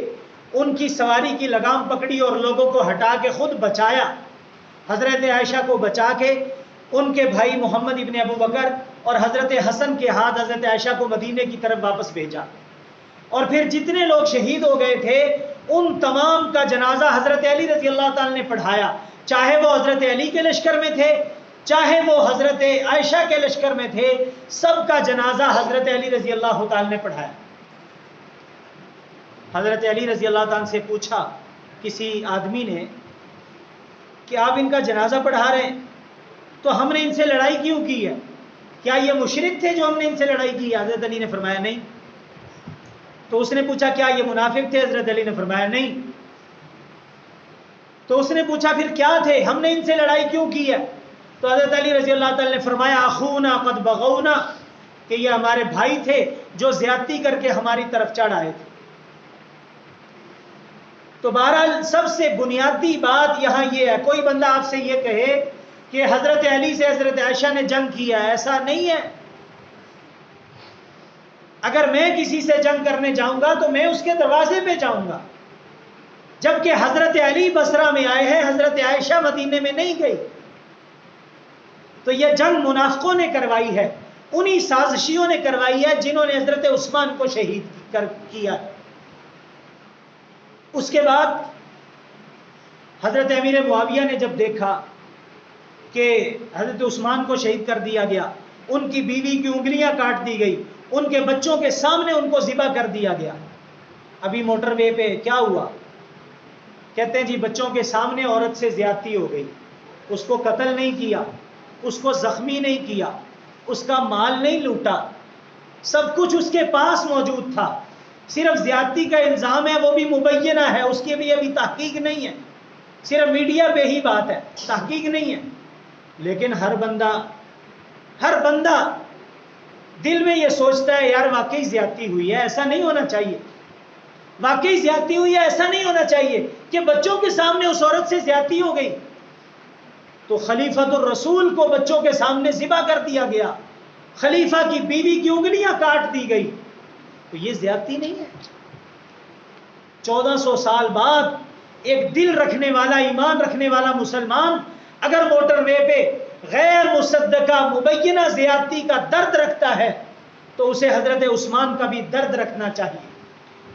ان کی سواری کی لگام پکڑی اور لوگوں کو ہٹا کے خود بچایا۔ حضرت عائشہ کو بچا کے ان کے بھائی محمد ابن ابو بکر اور حضرت حسن کے ہاتھ حضرت عائشہ کو مدینے کی طرف واپس بھیجا، اور پھر جتنے لوگ شہید ہو گئے تھے ان تمام کا جنازہ حضرت علی رضی اللہ تعالی نے پڑھایا، چاہے وہ حضرت علی کے لشکر میں تھے چاہے وہ حضرت عائشہ کے لشکر میں تھے، سب کا جنازہ حضرت علی رضی اللہ تعالی نے پڑھایا۔ حضرت علی رضی اللہ تعالی سے پوچھا کسی آدمی نے کہ آپ ان کا جنازہ پڑھا رہے ہیں تو ہم نے ان سے لڑائی کیوں کی ہے؟ کیا یہ مشرک تھے جو ہم نے ان سے لڑائی کی؟ حضرت علی نے فرمایا نہیں۔ تو اس نے پوچھا کیا یہ منافق تھے؟ حضرت علی نے فرمایا نہیں۔ تو اس نے پوچھا پھر کیا تھے؟ ہم نے ان سے لڑائی کیوں کی ہے؟ تو حضرت علی رضی اللہ تعالی نے فرمایا اخونا قد بغونا، کہ یہ ہمارے بھائی تھے جو زیادتی کر کے ہماری طرف چڑھ آئے تھے۔ تو بہرحال سب سے بنیادی بات یہاں یہ ہے، کوئی بندہ آپ سے یہ کہے کہ حضرت علی سے حضرت عائشہ نے جنگ کیا ہے، ایسا نہیں ہے۔ اگر میں کسی سے جنگ کرنے جاؤں گا تو میں اس کے دروازے پہ جاؤں گا، جبکہ حضرت علی بصرہ میں آئے ہیں، حضرت عائشہ مدینے میں نہیں گئی۔ تو یہ جنگ منافقوں نے کروائی ہے، انہی سازشیوں نے کروائی ہے جنہوں نے حضرت عثمان کو شہید کیا۔ اس کے بعد حضرت امیر معاویہ نے جب دیکھا کہ حضرت عثمان کو شہید کر دیا گیا، ان کی بیوی کی انگلیاں کاٹ دی گئی، ان کے بچوں کے سامنے ان کو ذبح کر دیا گیا۔ ابھی موٹر وے پہ کیا ہوا؟ کہتے ہیں جی بچوں کے سامنے عورت سے زیادتی ہو گئی، اس کو قتل نہیں کیا، اس کو زخمی نہیں کیا، اس کا مال نہیں لوٹا، سب کچھ اس کے پاس موجود تھا، صرف زیادتی کا الزام ہے، وہ بھی مبینہ ہے، اس کی بھی ابھی تحقیق نہیں ہے، صرف میڈیا پہ ہی بات ہے، تحقیق نہیں ہے۔ لیکن ہر بندہ دل میں یہ سوچتا ہے یار واقعی زیادتی ہوئی ہے، ایسا نہیں ہونا چاہیے، واقعی زیادتی ہوئی ہے، ایسا نہیں ہونا چاہیے کہ بچوں کے سامنے اس عورت سے زیادتی ہو گئی، تو خلیفۃ الرسول کو بچوں کے سامنے ذبح کر دیا گیا، خلیفہ کی بیوی کی انگلیاں کاٹ دی گئی، تو یہ زیادتی نہیں ہے؟ 1400 سال بعد ایک دل رکھنے والا، ایمان رکھنے والا مسلمان اگر موٹر وے پہ غیر مصدقہ مبینہ زیادتی کا درد رکھتا ہے تو اسے حضرت عثمان کا بھی درد رکھنا چاہیے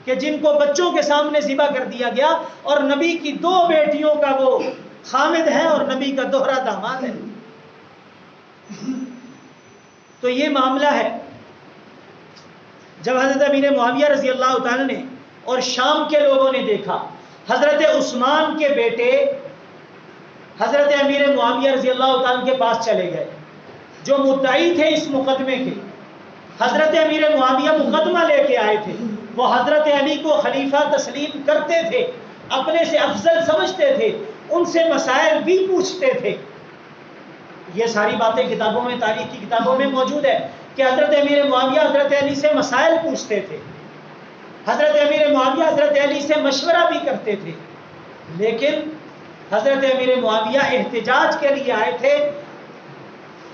کہ جن کو بچوں کے سامنے ذبح کر دیا گیا، اور نبی کی 2 بیٹیوں کا وہ خامد ہے اور نبی کا دوہرا داماد ہے۔ تو یہ معاملہ ہے۔ جب حضرت امیر معاویہ رضی اللہ تعالی نے اور شام کے لوگوں نے دیکھا حضرت عثمان کے بیٹے حضرت امیر معاویہ رضی اللہ تعالیٰ کے پاس چلے گئے جو مدعی تھے اس مقدمے کے. حضرت امیر معاویہ مقدمہ لے کے آئے تھے. وہ حضرت علی کو خلیفہ تسلیم کرتے تھے, اپنے سے افضل سمجھتے تھے, ان سے مسائل بھی پوچھتے تھے. یہ ساری باتیں کتابوں میں, تاریخ کی کتابوں میں موجود ہے کہ حضرت امیر معاویہ حضرت علی سے مسائل پوچھتے تھے. حضرت امیر معاویہ حضرت علی سے مشورہ بھی کرتے تھے. لیکن حضرت امیر معاویہ احتجاج کے لیے آئے تھے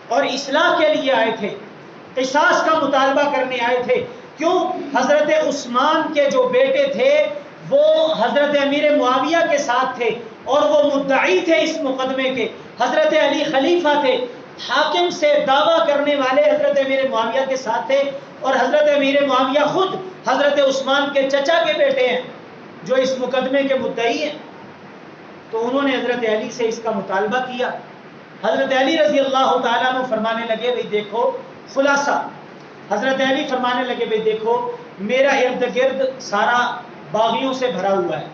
اور اصلاح کے لیے آئے تھے, قصاص کا مطالبہ کرنے آئے تھے. کیوں؟ حضرت عثمان کے جو بیٹے تھے وہ حضرت امیر معاویہ کے ساتھ تھے اور وہ مدعی تھے اس مقدمے کے. حضرت علی خلیفہ تھے, حاکم سے دعویٰ کرنے والے حضرت امیر معاویہ کے ساتھ تھے, اور حضرت امیر معاویہ خود حضرت عثمان کے چچا کے بیٹے ہیں جو اس مقدمے کے مدعی ہیں. تو انہوں نے حضرت علی سے اس کا مطالبہ کیا. حضرت علی رضی اللہ تعالیٰ عنہ فرمانے لگے بھئی دیکھو خلاصہ, حضرت علی فرمانے لگے بھئی دیکھو میرا ارد گرد سارا باغیوں سے بھرا ہوا ہے,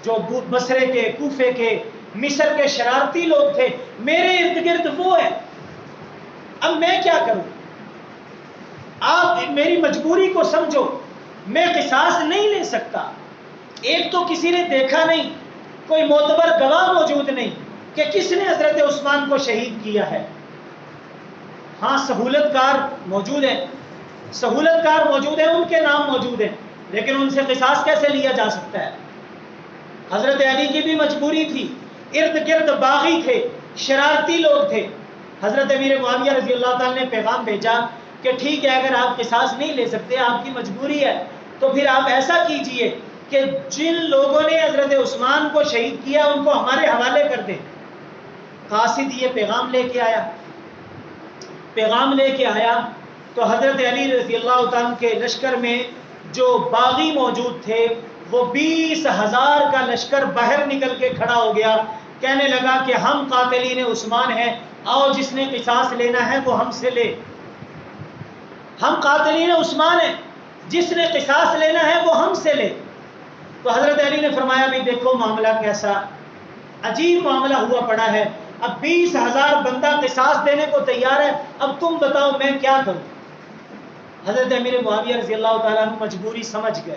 جو بصرے کے, کوفے کے, مصر کے شرارتی لوگ تھے, میرے ارد گرد وہ ہے. اب میں کیا کروں؟ آپ میری مجبوری کو سمجھو, میں قصاص نہیں لے سکتا. ایک تو کسی نے دیکھا نہیں, کوئی معتبر گواہ موجود نہیں کہ کس نے حضرت عثمان کو شہید کیا ہے. ہاں سہولت کار موجود ہیں, سہولت کار موجود ہیں, ان کے نام موجود ہیں, لیکن ان سے قصاص کیسے لیا جا سکتا ہے؟ حضرت علی کی بھی مجبوری تھی, ارد گرد باغی تھے, شرارتی لوگ تھے. حضرت امیر معاویہ رضی اللہ تعالیٰ نے پیغام بھیجا کہ ٹھیک ہے اگر آپ قصاص نہیں لے سکتے, آپ کی مجبوری ہے, تو پھر آپ ایسا کیجئے کہ جن لوگوں نے حضرت عثمان کو شہید کیا ان کو ہمارے حوالے کر دیں. قاصد یہ پیغام لے کے آیا, پیغام لے کے آیا تو حضرت علی رضی اللہ تعالیٰ کے لشکر میں جو باغی موجود تھے وہ 20,000 کا لشکر باہر نکل کے کھڑا ہو گیا, کہنے لگا کہ ہم قاتلین عثمان ہیں, آؤ جس نے قصاص لینا ہے وہ ہم سے لے. ہم قاتلین عثمان ہیں, جس نے قصاص لینا ہے وہ ہم سے لے. تو حضرت علی نے فرمایا بھی دیکھو معاملہ کیسا عجیب معاملہ ہوا پڑا ہے, اب 20,000 بندہ قصاص دینے کو تیار ہے, اب تم بتاؤ میں کیا کروں. حضرت امیر معاویہ رضی اللہ تعالیٰ عنہ مجبوری سمجھ گئے.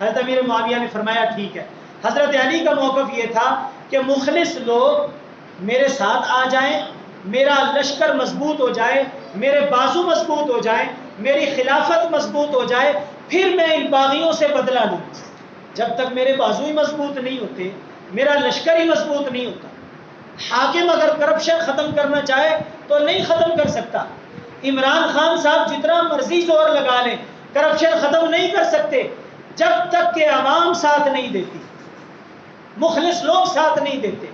حضرت امیر معاویہ نے فرمایا ٹھیک ہے. حضرت علی کا موقف یہ تھا کہ مخلص لوگ میرے ساتھ آ جائیں, میرا لشکر مضبوط ہو جائے, میرے بازو مضبوط ہو جائیں, میری خلافت مضبوط ہو جائے, پھر میں ان باغیوں سے بدلہ لوں. جب تک میرے بازو ہی مضبوط نہیں ہوتے, میرا لشکر ہی مضبوط نہیں ہوتا, حاکم اگر کرپشن ختم کرنا چاہے تو نہیں ختم کر سکتا. عمران خان صاحب جتنا مرضی زور لگا لیں کرپشن ختم نہیں کر سکتے جب تک کہ عوام ساتھ نہیں دیتی, مخلص لوگ ساتھ نہیں دیتے.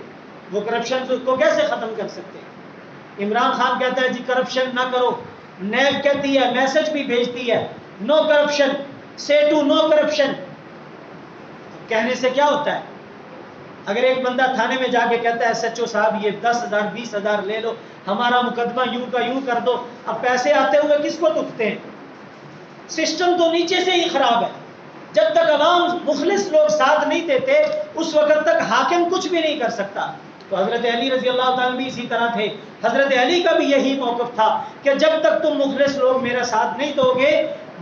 وہ کرپشن کو کیسے ختم کر سکتے؟ عمران خان کہتا ہے جی کرپشن نہ کرو, نیب کہتی ہے, میسج بھی بھیجتی ہے نو کرپشن, سے ٹو نو کرپشن. کہنے سے کیا ہوتا ہے؟ اگر ایک بندہ تھانے میں جا کے کہتا ہے ایس ایچ او صاحب یہ 10,000 20,000 لے لو, ہمارا مقدمہ یوں کا یوں کر دو, اب پیسے آتے ہوئے کس کو دکھتے ہیں؟ سسٹم تو نیچے سے ہی خراب ہے. جب تک عوام مخلص لوگ ساتھ نہیں دیتے اس وقت تک حاکم کچھ بھی نہیں کر سکتا. تو حضرت علی رضی اللہ تعالیٰ بھی اسی طرح تھے. حضرت علی کا بھی یہی موقف تھا کہ جب تک تم مخلص لوگ میرا ساتھ نہیں دو گے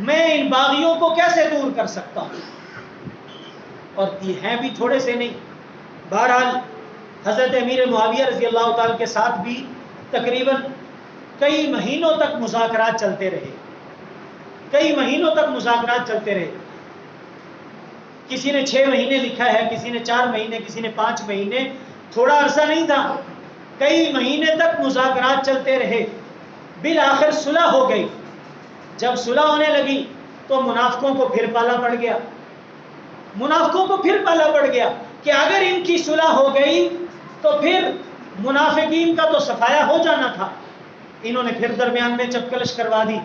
میں ان باغیوں کو کیسے دور کر سکتا ہوں. اور یہ ہیں بھی تھوڑے سے نہیں. بہرحال حضرت امیر معاویہ رضی اللہ تعالیٰ کے ساتھ بھی تقریباً کئی مہینوں تک مذاکرات چلتے رہے, کئی مہینوں تک مذاکرات چلتے رہے. کسی نے 6 مہینے لکھا ہے, کسی نے 4 مہینے, کسی نے 5 مہینے. تھوڑا عرصہ نہیں تھا, کئی مہینے تک مذاکرات چلتے رہے. بالآخر صلح ہو گئی. جب صلح ہونے لگی تو منافقوں کو پھر پالا پڑ گیا, منافقوں کو پھر پالا پڑ گیا کہ اگر ان کی صلح ہو گئی تو پھر منافقین کا تو صفایا ہو جانا تھا. انہوں نے پھر درمیان میں چپکلش کروا دی.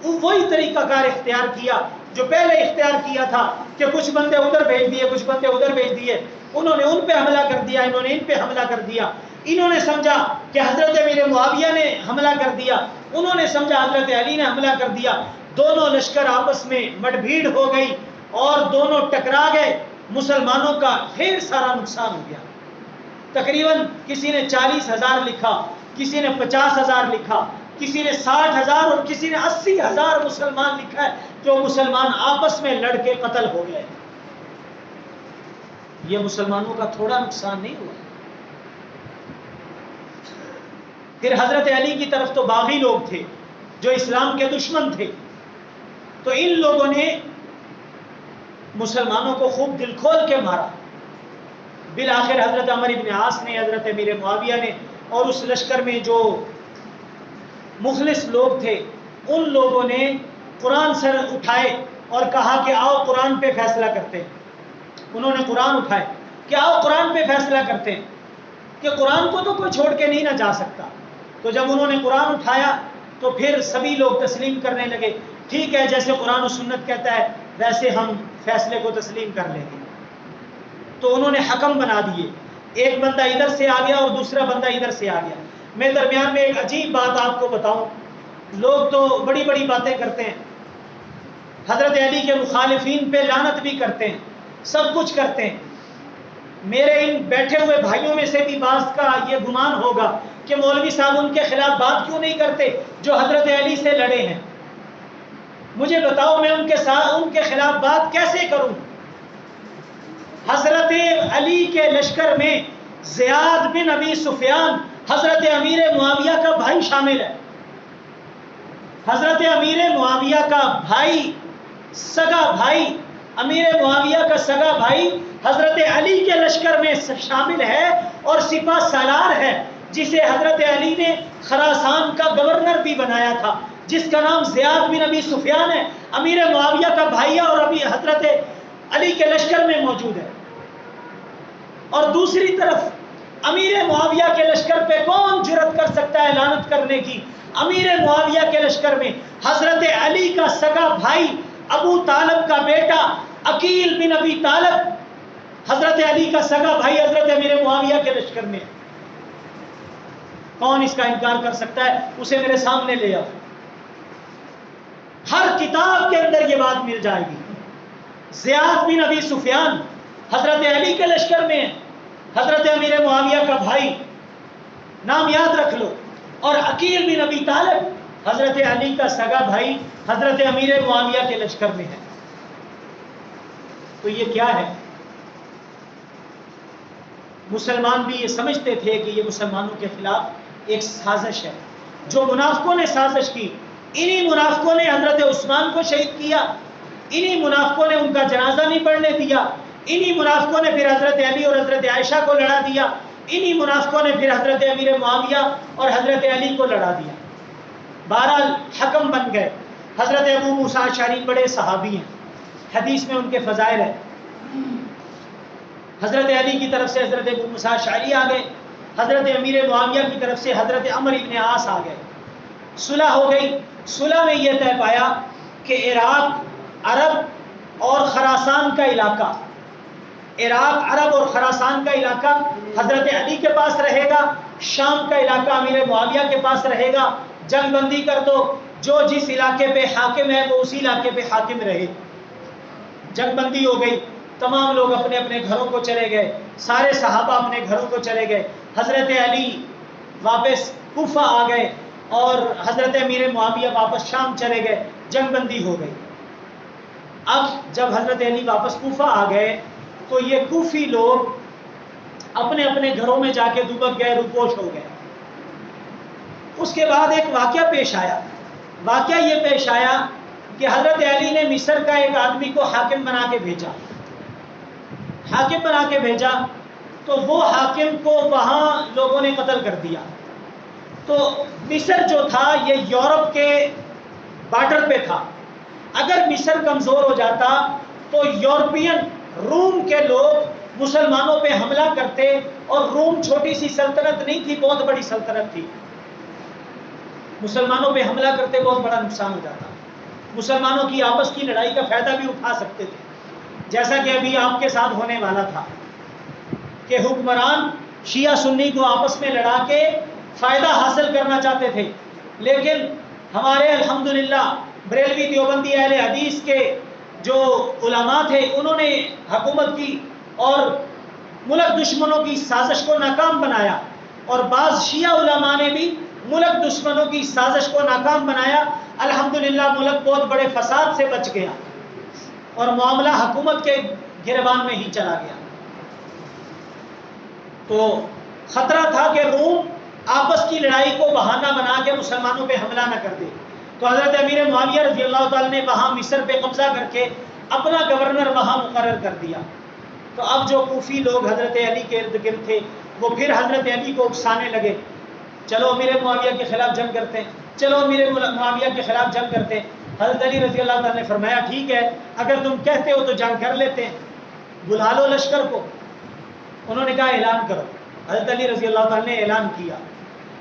وہی طریقہ کار اختیار کیا جو پہلے اختیار کیا تھا کہ کچھ بندے ادھر بھیج دیے, کچھ بندے ادھر بھیج دیے. انہوں نے ان پہ حملہ کر دیا, انہوں نے ان پہ حملہ کر دیا. انہوں نے سمجھا کہ حضرت امیر معاویہ نے حملہ کر دیا, انہوں نے سمجھا حضرت علی نے حملہ کر دیا. دونوں لشکر آپس میں مٹ بھیڑ ہو گئی اور دونوں ٹکرا گئے. مسلمانوں کا ڈھیر سارا نقصان ہو گیا. تقریباً کسی نے 40,000 لکھا، کسی نے 50,000 لکھا، کسی نے 60,000 اور کسی نے 80,000 مسلمان لکھا ہے جو مسلمان آپس میں لڑ کے قتل ہو گئے۔ یہ مسلمانوں کا تھوڑا نقصان نہیں ہوا۔ پھر حضرت علی کی طرف تو باغی لوگ تھے جو اسلام کے دشمن تھے، تو ان لوگوں نے مسلمانوں کو خوب دل کھول کے مارا۔ بالآخر حضرت عمر بن عاص نے، حضرت امیر معاویہ نے اور اس لشکر میں جو مخلص لوگ تھے ان لوگوں نے قرآن سر اٹھائے اور کہا کہ آؤ قرآن پہ فیصلہ کرتے ہیں۔ انہوں نے قرآن اٹھائے کہ آؤ قرآن پہ فیصلہ کرتے ہیں، کہ قرآن کو تو کوئی چھوڑ کے نہیں نہ جا سکتا۔ تو جب انہوں نے قرآن اٹھایا تو پھر سبھی لوگ تسلیم کرنے لگے، ٹھیک ہے جیسے قرآن و سنت کہتا ہے ویسے ہم فیصلے کو تسلیم کر لیں گے۔ تو انہوں نے حکم بنا دیے، ایک بندہ ادھر سے آ گیا اور دوسرا بندہ ادھر سے آ گیا۔ میں درمیان میں ایک عجیب بات آپ کو بتاؤں، لوگ تو بڑی بڑی باتیں کرتے ہیں، حضرت علی کے مخالفین پہ لعنت بھی کرتے ہیں، سب کچھ کرتے ہیں۔ میرے ان بیٹھے ہوئے بھائیوں میں سے بھی بعض کا یہ گمان ہوگا کہ مولوی صاحب ان کے خلاف بات کیوں نہیں کرتے جو حضرت علی سے لڑے ہیں۔ مجھے بتاؤ میں ان کے خلاف بات کیسے کروں؟ حضرت علی کے لشکر میں زیاد بن ابی سفیان حضرت امیر معاویہ کا بھائی شامل ہے۔ حضرت امیر معاویہ کا بھائی، سگا بھائی، امیر معاویہ کا سگا بھائی حضرت علی کے لشکر میں شامل ہے اور سپہ سالار ہے، جسے حضرت علی نے خراسان کا گورنر بھی بنایا تھا، جس کا نام زیاد بن ابی سفیان ہے، امیر معاویہ کا بھائی اور ابھی حضرت علی کے لشکر میں موجود ہے۔ اور دوسری طرف امیر معاویہ کے لشکر پہ کون جرأت کر سکتا ہے لعنت کرنے کی؟ امیر معاویہ کے لشکر میں حضرت علی کا سگا بھائی ابو طالب کا بیٹا عقیل بن ابی طالب، حضرت علی کا سگا بھائی حضرت امیر معاویہ کے لشکر میں۔ کون اس کا انکار کر سکتا ہے؟ اسے میرے سامنے لے آؤ، ہر کتاب کے اندر یہ بات مل جائے گی۔ زیاد بن ابی سفیان حضرت علی کے لشکر میں ہے، حضرت امیر معاویہ کا بھائی، نام یاد رکھ لو، اور عقیل بن ابی طالب حضرت علی کا سگا بھائی حضرت امیر معاویہ کے لشکر میں ہے۔ تو یہ کیا ہے؟ مسلمان بھی یہ سمجھتے تھے کہ یہ مسلمانوں کے خلاف ایک سازش ہے۔ جو منافقوں نے سازش کی، انہی منافقوں نے حضرت عثمان کو شہید کیا، انہی منافقوں نے ان کا جنازہ نہیں پڑھنے دیا، انہی منافقوں نے پھر حضرت علی اور حضرت عائشہ کو لڑا دیا، انہی منافقوں نے پھر حضرت امیر معاویہ اور حضرت علی کو لڑا دیا۔ بہرحال حکم بن گئے۔ حضرت ابو موسیٰ اشعری بڑے صحابی ہیں، حدیث میں ان کے فضائل ہیں۔ حضرت علی کی طرف سے حضرت ابو موسیٰ اشعری آ گئے، حضرت امیر معاویہ کی طرف سے حضرت عمر بن عاص آ گئے۔ صلح ہو گئی۔ صلح میں یہ طے پایا کہ عراق، عرب اور خراسان کا علاقہ، عراق، عرب اور خراسان کا علاقہ حضرت علی کے پاس رہے گا، شام کا علاقہ امیر معاویہ کے پاس رہے گا۔ جنگ بندی کر دو، جو جس علاقے پہ حاکم ہے وہ اسی علاقے پہ حاکم رہے۔ جنگ بندی ہو گئی، تمام لوگ اپنے اپنے گھروں کو چلے گئے، سارے صحابہ اپنے گھروں کو چلے گئے۔ حضرت علی واپس کوفہ آ گئے اور حضرت امیر معاویہ واپس شام چلے گئے، جنگ بندی ہو گئی۔ اب جب حضرت علی واپس کوفہ آ گئے تو یہ کوفی لوگ اپنے اپنے گھروں میں جا کے دبک گئے، روپوش ہو گئے۔ اس کے بعد ایک واقعہ پیش آیا۔ واقعہ یہ پیش آیا کہ حضرت علی نے مصر کا ایک آدمی کو حاکم بنا کے بھیجا، حاکم بنا کے بھیجا تو وہ حاکم کو وہاں لوگوں نے قتل کر دیا۔ تو مصر جو تھا یہ یورپ کے بارڈر پہ تھا، اگر مصر کمزور ہو جاتا تو یورپین روم کے لوگ مسلمانوں پہ حملہ کرتے، اور روم چھوٹی سی سلطنت نہیں تھی، بہت بڑی سلطنت تھی، مسلمانوں پہ حملہ کرتے بہت بڑا نقصان ہو جاتا۔ مسلمانوں کی آپس کی لڑائی کا فائدہ بھی اٹھا سکتے تھے، جیسا کہ ابھی آپ کے ساتھ ہونے والا تھا کہ حکمران شیعہ سنی کو آپس میں لڑا کے فائدہ حاصل کرنا چاہتے تھے، لیکن ہمارے الحمدللہ بریلوی دیوبندی اہل حدیث کے جو علماء تھے انہوں نے حکومت کی اور ملک دشمنوں کی سازش کو ناکام بنایا، اور بعض شیعہ علماء نے بھی ملک دشمنوں کی سازش کو ناکام بنایا۔ الحمدللہ ملک بہت بڑے فساد سے بچ گیا اور معاملہ حکومت کے گربان میں ہی چلا گیا۔ تو خطرہ تھا کہ روم آپس کی لڑائی کو بہانہ بنا کے مسلمانوں پہ حملہ نہ کر دے، تو حضرت امیر معاویہ رضی اللہ تعالیٰ نے وہاں مصر پہ قبضہ کر کے اپنا گورنر وہاں مقرر کر دیا۔ تو اب جو کوفی لوگ حضرت علی کے ارد گرد تھے وہ پھر حضرت علی کو اکسانے لگے، چلو امیر معاویہ کے خلاف جنگ کرتے ہیں، چلو امیر معاویہ کے خلاف جنگ کرتے ہیں۔ حضرت علی رضی اللہ تعالیٰ نے فرمایا ٹھیک ہے، اگر تم کہتے ہو تو جنگ کر لیتے ہیں، بلا لو لشکر کو۔ انہوں نے کہا اعلان کرو۔ حضرت علی رضی اللہ تعالیٰ نے اعلان کیا۔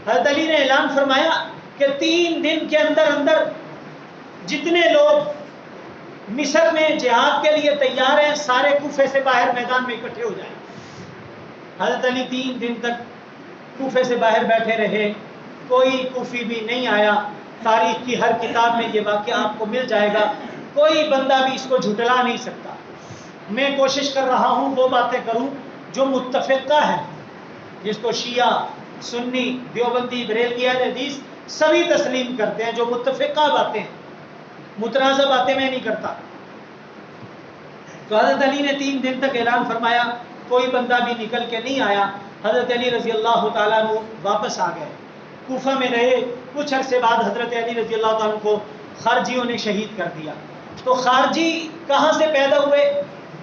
حضرت علی نے اعلان فرمایا کہ 3 دن کے اندر اندر جتنے لوگ مصر میں جہاد کے لیے تیار ہیں سارے کوفے سے باہر میدان میں اکٹھے ہو جائیں۔ حضرت علی 3 دن تک کوفے سے باہر بیٹھے رہے، کوئی کوفی بھی نہیں آیا۔ تاریخ کی ہر کتاب میں یہ واقعہ آپ کو مل جائے گا، کوئی بندہ بھی اس کو جھٹلا نہیں سکتا۔ میں کوشش کر رہا ہوں وہ باتیں کروں جو متفقہ ہیں، جس کو شیعہ، سنی، دیوبندی، بریلوی، اہل حدیث سبھی تسلیم کرتے ہیں، جو متفقہ باتیں ہیں، متنازع باتیں میں نہیں کرتا۔ تو حضرت علی نے 3 دن تک اعلان فرمایا، کوئی بندہ بھی نکل کے نہیں آیا۔ حضرت علی رضی اللہ تعالیٰ عنہ واپس آ گئے، کوفہ میں رہے۔ کچھ عرصے بعد حضرت علی رضی اللہ تعالیٰ عنہ کو خارجیوں نے شہید کر دیا۔ تو خارجی کہاں سے پیدا ہوئے؟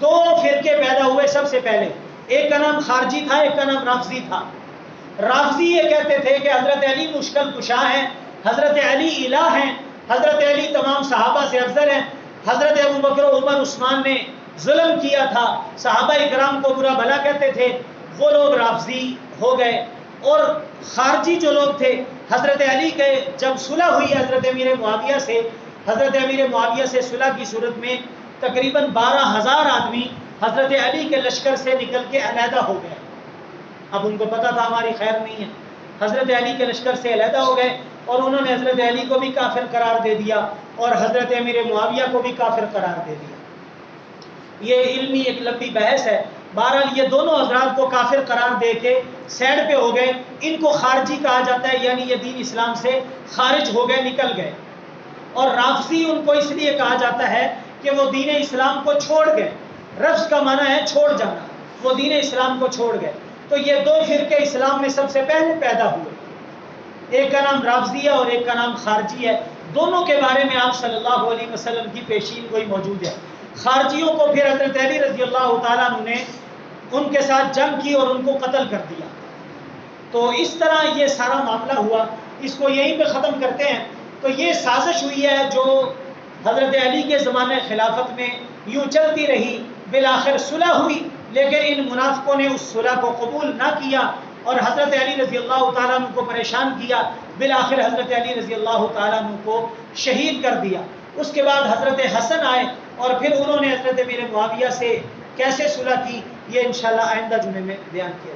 2 فرقے پیدا ہوئے سب سے پہلے، ایک کا نام خارجی تھا، ایک کا نام رافضی تھا۔ رافضی یہ کہتے تھے کہ حضرت علی مشکل کشا ہیں، حضرت علی الہ ہیں، حضرت علی تمام صحابہ سے افضل ہیں، حضرت ابوبکر و عمر عثمان نے ظلم کیا تھا، صحابہ کرام کو برا بھلا کہتے تھے، وہ لوگ رافضی ہو گئے۔ اور خارجی جو لوگ تھے، حضرت علی کے جب صلح ہوئی حضرت امیر معاویہ سے، حضرت امیر معاویہ سے صلح کی صورت میں تقریباً 12,000 آدمی حضرت علی کے لشکر سے نکل کے علیحدہ ہو گئے۔ اب ان کو پتا تھا ہماری خیر نہیں ہے، حضرت علی کے لشکر سے علیحدہ ہو گئے، اور انہوں نے حضرت علی کو بھی کافر قرار دے دیا اور حضرت امیر معاویہ کو بھی کافر قرار دے دیا۔ یہ علمی ایک لمبی بحث ہے۔ بہرحال یہ دونوں حضرات کو کافر قرار دے کے سائڈ پہ ہو گئے۔ ان کو خارجی کہا جاتا ہے، یعنی یہ دین اسلام سے خارج ہو گئے، نکل گئے۔ اور رافضی ان کو اس لیے کہا جاتا ہے کہ وہ دین اسلام کو چھوڑ گئے۔ رفض کا معنی ہے چھوڑ جانا، وہ دین اسلام کو چھوڑ گئے۔ تو یہ 2 فرقے اسلام میں سب سے پہلے پیدا ہوئے، ایک کا نام رافضی ہے اور ایک کا نام خارجی ہے۔ دونوں کے بارے میں آپ صلی اللہ علیہ وسلم کی پیشین گوئی موجود ہے۔ خارجیوں کو پھر حضرت علی رضی اللہ تعالیٰ عنہ نے ان کے ساتھ جنگ کی اور ان کو قتل کر دیا۔ تو اس طرح یہ سارا معاملہ ہوا، اس کو یہیں پہ ختم کرتے ہیں۔ تو یہ سازش ہوئی ہے جو حضرت علی کے زمانے خلافت میں یوں چلتی رہی، بالآخر صلح ہوئی، لیکن ان منافقوں نے اس صلح کو قبول نہ کیا اور حضرت علی رضی اللہ تعالیٰ عنہ کو پریشان کیا، بالآخر حضرت علی رضی اللہ تعالیٰ عنہ کو شہید کر دیا۔ اس کے بعد حضرت حسن آئے اور پھر انہوں نے حضرت امیر معاویہ سے کیسے صلح کی، یہ انشاءاللہ آئندہ جمعے میں بیان کیا